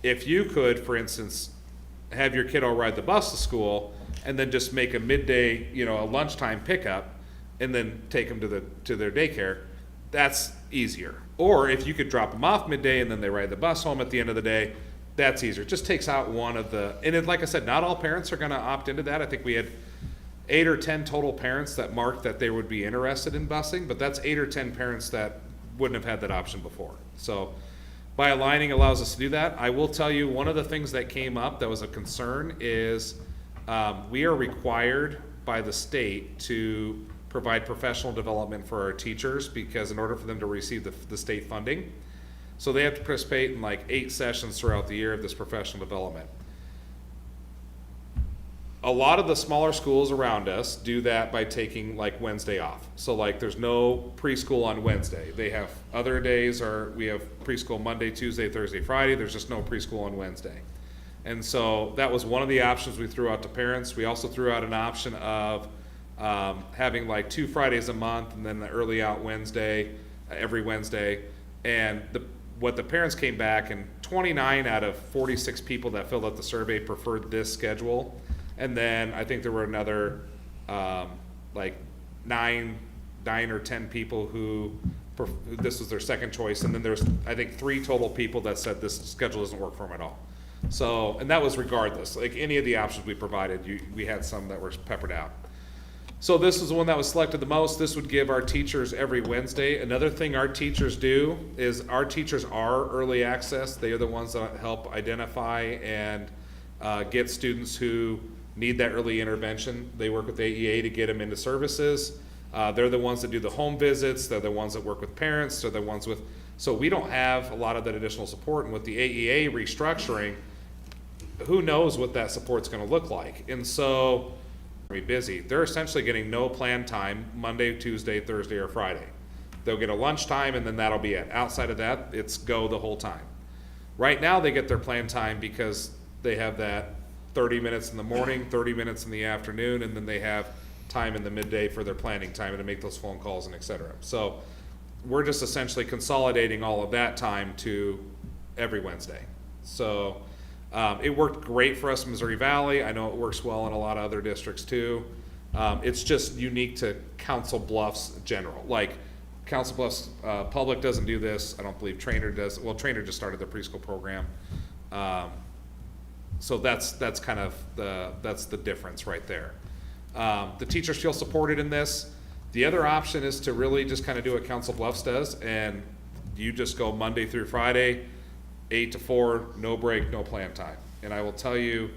If you could, for instance, have your kid all ride the bus to school and then just make a midday, you know, a lunchtime pickup, and then take them to their daycare, that's easier. Or if you could drop them off midday and then they ride the bus home at the end of the day, that's easier. It just takes out one of the, and it, like I said, not all parents are going to opt into that. I think we had 8 or 10 total parents that marked that they would be interested in busing, but that's 8 or 10 parents that wouldn't have had that option before. So by aligning allows us to do that. I will tell you, one of the things that came up that was a concern is we are required by the state to provide professional development for our teachers, because in order for them to receive the state funding, so they have to participate in like 8 sessions throughout the year of this professional development. A lot of the smaller schools around us do that by taking like Wednesday off. So like there's no preschool on Wednesday. They have other days, or we have preschool Monday, Tuesday, Thursday, Friday. There's just no preschool on Wednesday. And so that was one of the options we threw out to parents. We also threw out an option of having like 2 Fridays a month, and then the early out Wednesday, every Wednesday. And what the parents came back, and 29 out of 46 people that filled out the survey preferred this schedule. And then I think there were another like 9 or 10 people who this was their second choice. And then there's, I think, 3 total people that said this schedule doesn't work for them at all. So, and that was regardless, like any of the options we provided, we had some that were peppered out. So this is the one that was selected the most. This would give our teachers every Wednesday. Another thing our teachers do is our teachers are early access. They are the ones that help identify and get students who need that early intervention. They work with AEA to get them into services. They're the ones that do the home visits. They're the ones that work with parents. They're the ones with, so we don't have a lot of that additional support. And with the AEA restructuring, who knows what that support's gonna look like. And so, be busy. They're essentially getting no planned time Monday, Tuesday, Thursday, or Friday. They'll get a lunchtime, and then that'll be it. Outside of that, it's go the whole time. Right now, they get their planned time because they have that 30 minutes in the morning, 30 minutes in the afternoon, and then they have time in the midday for their planning time and to make those phone calls and et cetera. So we're just essentially consolidating all of that time to every Wednesday. So it worked great for us in Missouri Valley. I know it works well in a lot of other districts too. It's just unique to Council Bluffs general. Like Council Bluffs Public doesn't do this. I don't believe Trainer does. Well, Trainer just started their preschool program. So that's kind of that's the difference right there. The teachers feel supported in this. The other option is to really just kind of do what Council Bluffs does, and you just go Monday through Friday, 8 to 4, no break, no plan time. And I will tell you,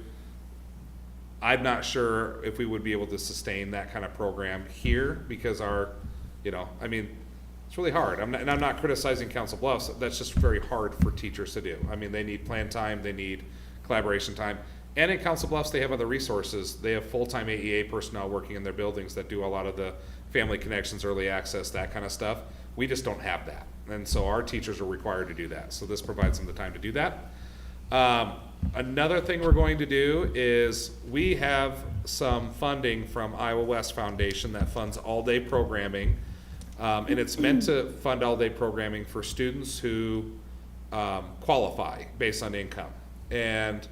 I'm not sure if we would be able to sustain that kind of program here, because our, I mean, it's really hard. I'm not criticizing Council Bluffs. That's just very hard for teachers to do. I mean, they need plan time, they need collaboration time. And in Council Bluffs, they have other resources. They have full-time AEA personnel working in their buildings that do a lot of the family connections, early access, that kind of stuff. We just don't have that. And so our teachers are required to do that. So this provides them the time to do that. Another thing we're going to do is we have some funding from Iowa West Foundation that funds all-day programming. And it's meant to fund all-day programming for students who qualify based on income. And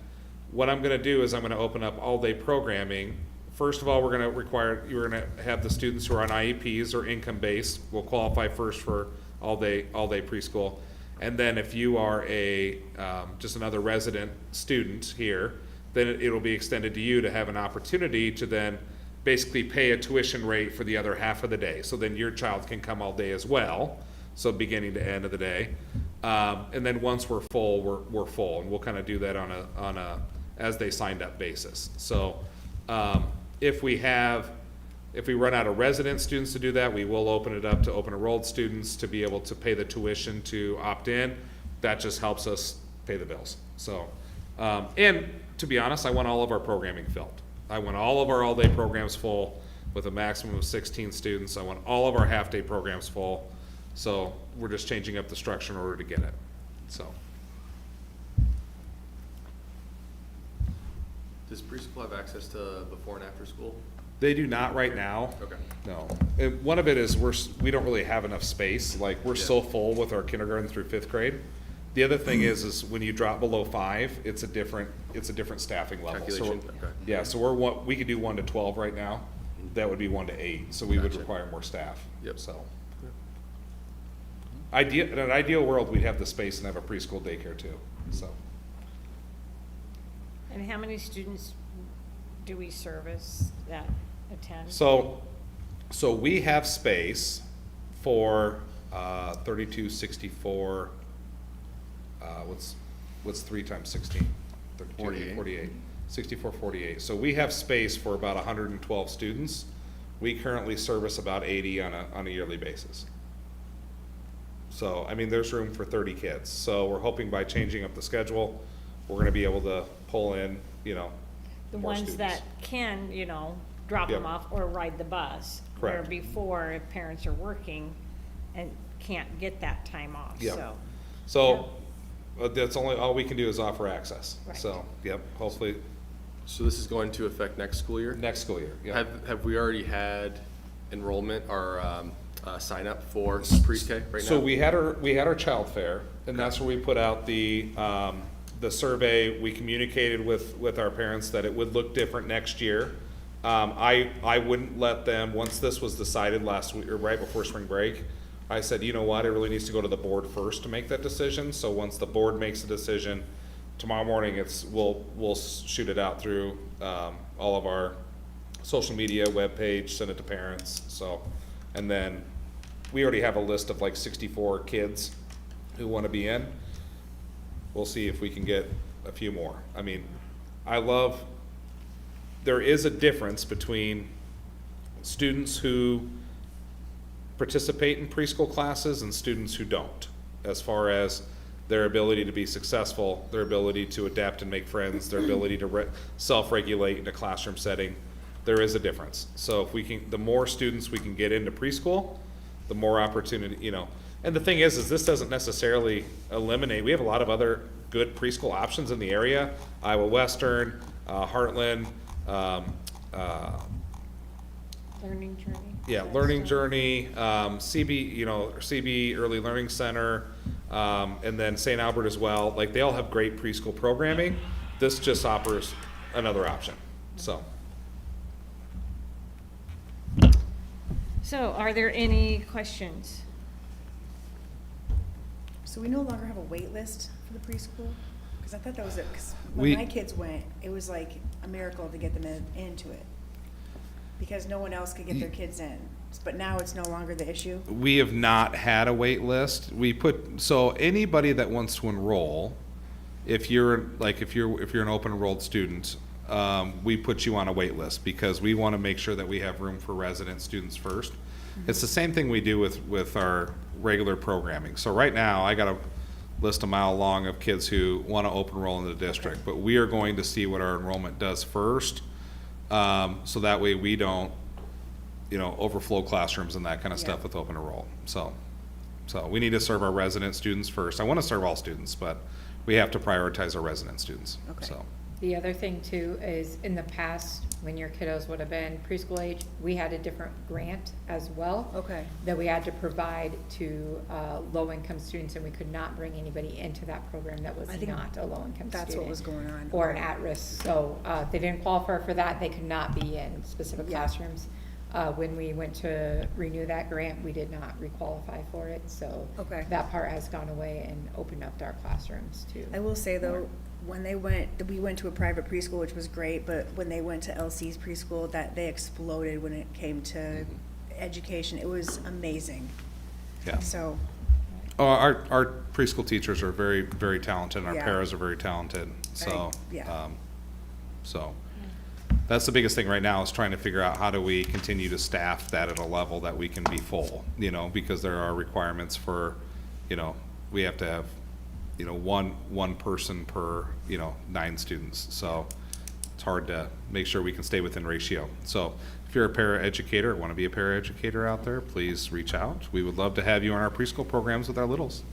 what I'm going to do is I'm going to open up all-day programming. First of all, you're going to have the students who are on IEPs or income-based will qualify first for all-day preschool. And then if you are just another resident student here, then it'll be extended to you to have an opportunity to then basically pay a tuition rate for the other half of the day. So then your child can come all day as well, so beginning to end of the day. And then once we're full, we're full, and we'll kind of do that on a as they signed up basis. So If we run out of resident students to do that, we will open it up to open enrolled students to be able to pay the tuition to opt in. That just helps us pay the bills. So, and to be honest, I want all of our programming filled. I want all of our all-day programs full with a maximum of 16 students. I want all of our half-day programs full. So we're just changing up the structure in order to get it, so. Does preschool have access to before and after school? They do not right now. Okay. No. One of it is we don't really have enough space. Like, we're Yeah. so full with our kindergarten through 5th grade. The other thing is when you drop below 5, it's a different staffing level. So Calculation, okay. yeah, so we could do 1 to 12 right now. That would be 1 to 8, so we would Gotcha. require more staff. Yep. So. In an ideal world, we'd have the space and have a preschool daycare too, so. And how many students do we service that attend? So we have space for 32, 64, what's 3 times 16? 48. 48. 64, 48. So we have space for about 112 students. We currently service about 80 on a yearly basis. So, I mean, there's room for 30 kids. So we're hoping by changing up the schedule, we're gonna be able to pull in, The more ones students. that can, drop them Yep. off or ride the bus. Where Correct. before, if parents are working and can't get that time off, Yep. so. So, that's all we can do is offer access. Right. So, yep, hopefully, So this is going to affect next school year? next school year, yeah. Have we already had enrollment or sign up for pre-K right now? So we had our child fair, and that's where we put out the survey. We communicated with our parents that it would look different next year. I wouldn't let them, once this was decided last week, or right before spring break, I said, you know what, it really needs to go to the board first to make that decision. So once the board makes a decision, tomorrow morning, we'll shoot it out through all of our social media, webpage, send it to parents, so. And then, we already have a list of like 64 kids who wanna be in. We'll see if we can get a few more. I mean, there is a difference between students who participate in preschool classes and students who don't, as far as their ability to be successful, their ability to adapt and make friends, their ability to self-regulate in a classroom setting. There is a difference. So if the more students we can get into preschool, the more opportunity, and the thing is this doesn't necessarily eliminate, we have a lot of other good preschool options in the area. Iowa Western, Heartland, Learning Journey. yeah, Learning Journey, CB Early Learning Center, and then St. Albert as well. Like, they all have great preschool programming. This just offers another option, so. So are there any questions? So we no longer have a wait list for the preschool? Because I thought that was it, because We- when my kids went, it was like a miracle to get them into it. Because no one else could get their kids in, but now it's no longer the issue? We have not had a wait list. So anybody that wants to enroll, if you're an open enrolled student, we put you on a wait list because we want to make sure that we have room for resident students first. It's the same thing we do with our regular programming. So right now, I got a list a mile long of kids who want to open enroll in the district, but we are going to see what our enrollment does first. So that way we don't, overflow classrooms and that kind of stuff Yeah. with open enroll. So we need to serve our resident students first. I want to serve all students, but we have to prioritize our resident students, Okay. so. The other thing too is in the past, when your kiddos would have been preschool age, we had a different grant as well. Okay. That we had to provide to low-income students, and we could not bring anybody into that program that was I think not a low-income student. That's what was going on. Or an at-risk, so if they didn't qualify for that, they could not be in specific Yeah. classrooms. When we went to renew that grant, we did not requalify for it, so Okay. that part has gone away and opened up our classrooms too. I will say though, when we went to a private preschool, which was great, but when they went to LC's preschool, that they exploded when it came to education. It was amazing. Yeah. So, Our preschool teachers are very, very talented, and our Yeah. paras are very talented, so. yeah. So, that's the biggest thing right now, is trying to figure out how do we continue to staff that at a level that we can be full, because there are requirements for, we have to have, one person per, 9 students. So it's hard to make sure we can stay within ratio. So if you're a paraeducator or want to be a paraeducator out there, please reach out. We would love to have you on our preschool programs with our littles.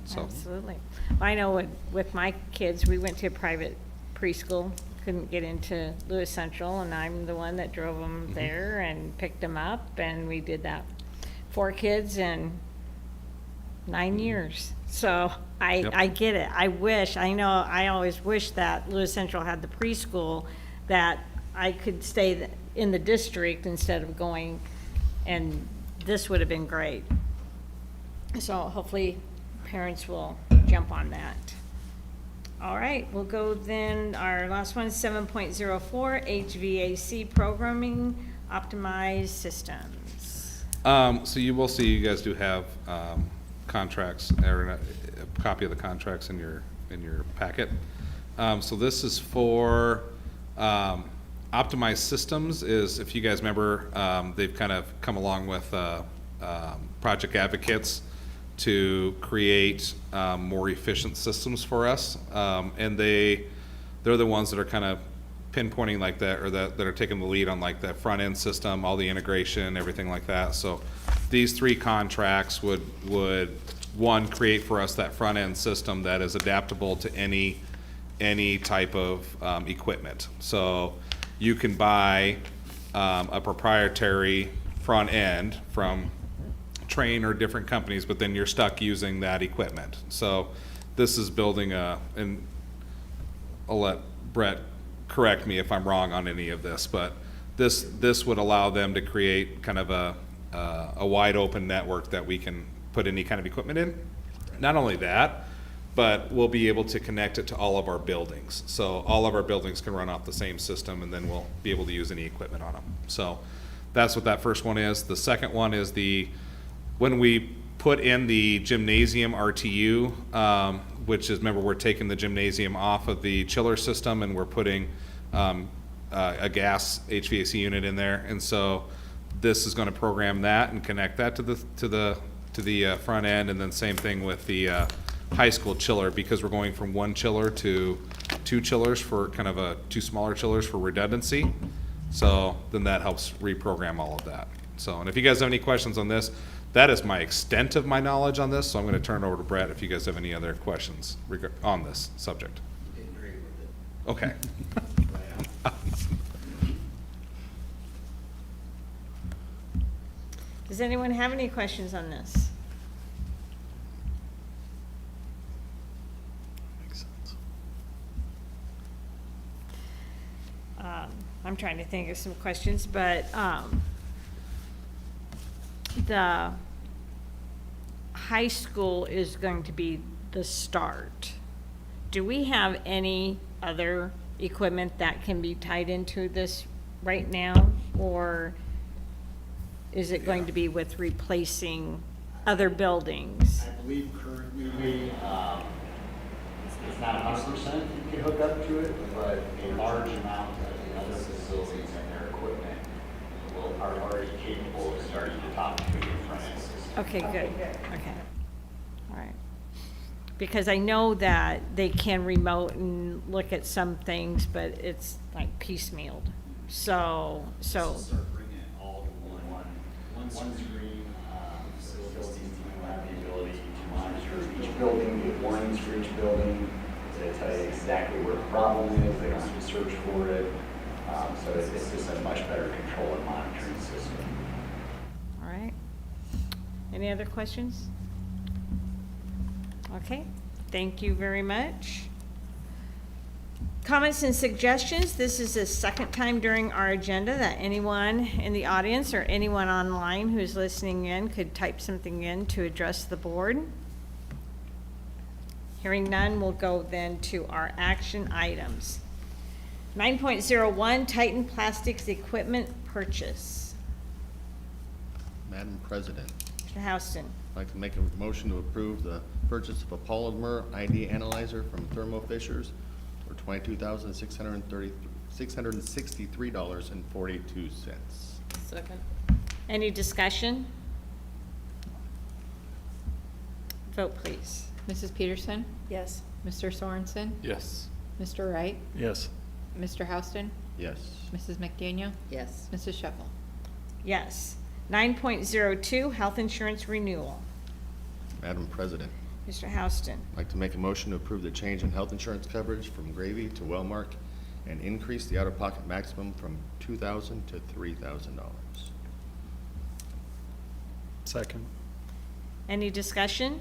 So. Absolutely. I know with my kids, we went to a private preschool, couldn't get into Lewis Central, and I'm the one that drove them there and picked them up, and we did that 4 kids in 9 years. So I get it. I always wish that Lewis Central had the preschool, that I could stay in the district instead of going, and this would have been great. So hopefully parents will jump on that. All right, we'll go then, our last one is 7.04, HVAC programming, optimized systems. So you will see, you guys do have contracts, or a copy of the contracts in your packet. So this is for optimized systems. Is, if you guys remember, they've kind of come along with Project Advocates to create more efficient systems for us, and they're the ones that are kind of pinpointing like that, or that are taking the lead on like that front end system, all the integration, everything like that. So these 3 contracts would one, create for us that front end system that is adaptable to any type of equipment. So you can buy a proprietary front end from Train or different companies, but then you're stuck using that equipment. So this is building and I'll let Brett correct me if I'm wrong on any of this, but this would allow them to create kind of a wide open network that we can put any kind of equipment in. Not only that, but we'll be able to connect it to all of our buildings. So all of our buildings can run off the same system, and then we'll be able to use any equipment on them. So that's what that first one is. The second one is when we put in the gymnasium RTU, which is, remember, we're taking the gymnasium off of the chiller system and we're putting a gas HVAC unit in there. And so this is going to program that and connect that to the front end, and then same thing with the high school chiller, because we're going from 1 chiller to 2 chillers for kind of 2 smaller chillers for redundancy. So then that helps reprogram all of that. So, and if you guys have any questions on this, that is my extent of my knowledge on this, so I'm going to turn it over to Brett if you guys have any other questions on this subject. Okay. Does anyone have any questions on this? Makes sense. I'm trying to think of some questions, but the high school is going to be the start. Do we have any other equipment that can be tied into this right now, or is it going to be with replacing other buildings? I believe currently, it's not 100% you can hook up to it, but a large amount of the other facilities and their equipment are already capable of starting to talk to the front end system. Okay, good. Okay. All right. Because I know that they can remote and look at some things, but it's like piecemealed. So. Start bringing it all to one screen. Facilities team will have the ability to monitor each building, get warnings for each building, to tell you exactly where the problem is. They don't have to search for it. So it's just a much better control and monitoring system. All right. Any other questions? Okay, thank you very much. Comments and suggestions. This is the second time during our agenda that anyone in the audience or anyone online who's listening in could type something in to address the board. Hearing none, we'll go then to our action items. 9.01, Titan Plastics Equipment Purchase. Madam President, Mr. Houston. I'd like to make a motion to approve the purchase of a polymer ID analyzer from Thermo Fishers for $22,633. $663.42. Second. Any discussion? Vote, please. Mrs. Peterson? Yes. Mr. Sorensen? Yes. Mr. Wright? Yes. Mr. Houston? Yes. Mrs. McDaniel? Yes. Mrs. Shuffle? Yes. 9.02, health insurance renewal. Madam President, Mr. Houston. I'd like to make a motion to approve the change in health insurance coverage from Gravy to Wellmark and increase the out-of-pocket maximum from $2,000 to $3,000. Second. Any discussion?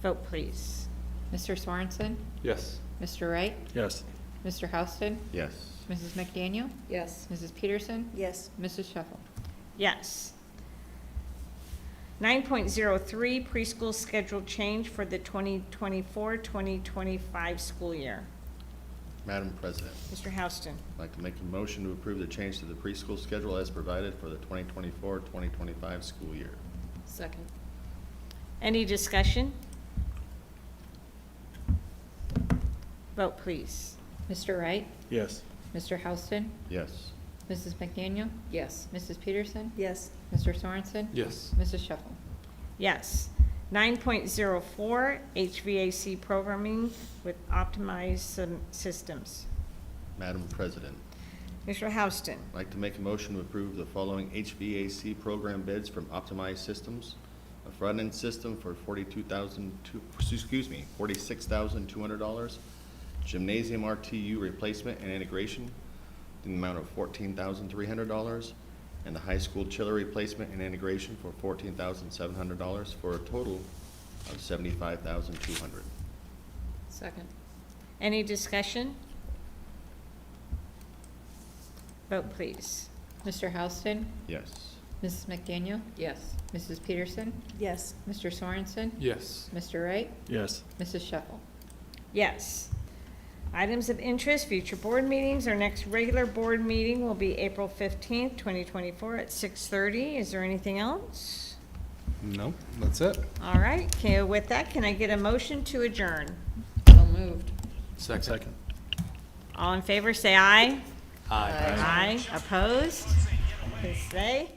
Vote, please. Mr. Sorensen? Yes. Mr. Wright? Yes. Mr. Houston? Yes. Mrs. McDaniel? Yes. Mrs. Peterson? Yes. Mrs. Shuffle? Yes. 9.03, preschool schedule change for the 2024-2025 school year. Madam President, Mr. Houston. I'd like to make a motion to approve the change to the preschool schedule as provided for the 2024-2025 school year. Second. Any discussion? Vote, please. Mr. Wright? Yes. Mr. Houston? Yes. Mrs. McDaniel? Yes. Mrs. Peterson? Yes. Mr. Sorensen? Yes. Mrs. Shuffle? Yes. 9.04, HVAC programming with optimized systems. Madam President, Mr. Houston. I'd like to make a motion to approve the following HVAC program bids from Optimized Systems. A front-end system for $46,200. Gymnasium RTU replacement and integration in the amount of $14,300. And the high school chiller replacement and integration for $14,700 for a total of $75,200. Second. Any discussion? Vote, please. Mr. Houston? Yes. Mrs. McDaniel? Yes. Mrs. Peterson? Yes. Mr. Sorensen? Yes. Mr. Wright? Yes. Mrs. Shuffle? Yes. Items of interest, future board meetings. Our next regular board meeting will be April 15th, 2024 at 6:30. Is there anything else? No, that's it. All right, okay, with that, can I get a motion to adjourn? So moved. Second. All in favor, say aye. Aye. Aye. Opposed? Please say.